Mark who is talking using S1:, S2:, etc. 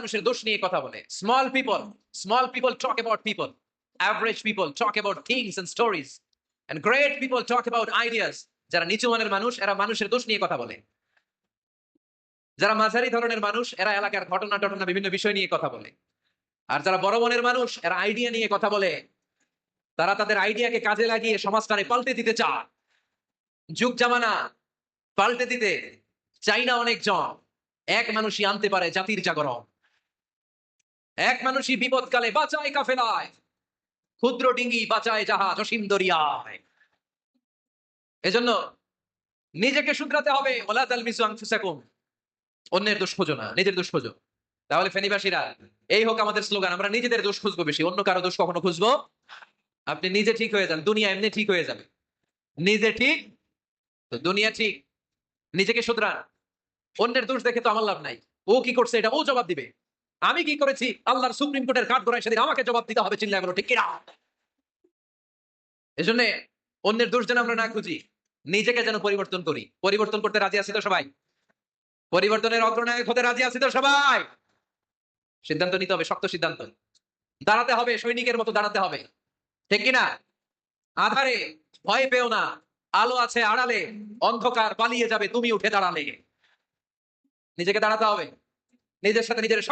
S1: মানুষের দোষ নিয়ে কথা বলে। Small people talk about people, average people talk about things and stories, and great people talk about ideas. যারা নিচু মানের মানুষ এরা মানুষের দোষ নিয়ে কথা বলে। যারা মাঝারি ধরনের মানুষ এরা এলাকার ঘটনা টটনা বিভিন্ন বিষয় নিয়ে কথা বলে। আর যারা বড় মনের মানুষ এরা আইডিয়া নিয়ে কথা বলে। তারা তাদের আইডিয়াকে কাজে লাগিয়ে সমাজটারে পাল্টে দিতে চায়। যুগ জামানা পাল্টে দিতে চাই না অনেকজন, এক মানুষই আনতে পারে জাতির জাগরণ। এক মানুষই বিপদকালে বাঁচায় কাফেলায়, ক্ষুদ্র ডিঙ্গি বাঁচায় জাহাজ অসীম দরিয়ায়। এজন্য নিজেকে শুধরাতে হবে। ওয়ালা তালমিসু আনফুসাকুম, অন্যের দোষ খোঁজো না, নিজের দোষ খোঁজো। তাহলে ফেনীবাসীরা, এই হোক আমাদের স্লোগান, আমরা নিজেদের দোষ খুঁজবো বেশি, অন্য কারো দোষ কখনো খুঁজবো। আপনি নিজে ঠিক হয়ে যান, দুনিয়া এমনি ঠিক হয়ে যাবে। নিজে ঠিক তো দুনিয়া ঠিক। নিজেকে শুধরান। অন্যের দোষ দেখে তো আমার লাভ নাই। ও কি করছে এটা ও জবাব দিবে, আমি কি করেছি আল্লাহর সুপ্রিম কোর্টের কাঠ গড়ায় সেদিন আমাকে জবাব দিতে হবে। চিল্লায় বলো ঠিক কিনা? এজন্য অন্যের দোষ যেন আমরা না খুঁজি, নিজেকে যেন পরিবর্তন করি। পরিবর্তন করতে রাজি আছি তো সবাই? পরিবর্তনের অগ্রনায়ক হতে রাজি আছি তো সবাই? সিদ্ধান্ত নিতে হবে, শক্ত সিদ্ধান্ত। দাঁড়াতে হবে, সৈনিকের মতো দাঁড়াতে হবে, ঠিক কিনা? আধারে ভয় পেও না, আলো আছে আড়ালে, অন্ধকার পালিয়ে যাবে তুমি উঠে দাঁড়ালে। নিজেকে দাঁড়াতে হবে, নিজের সাথে নিজের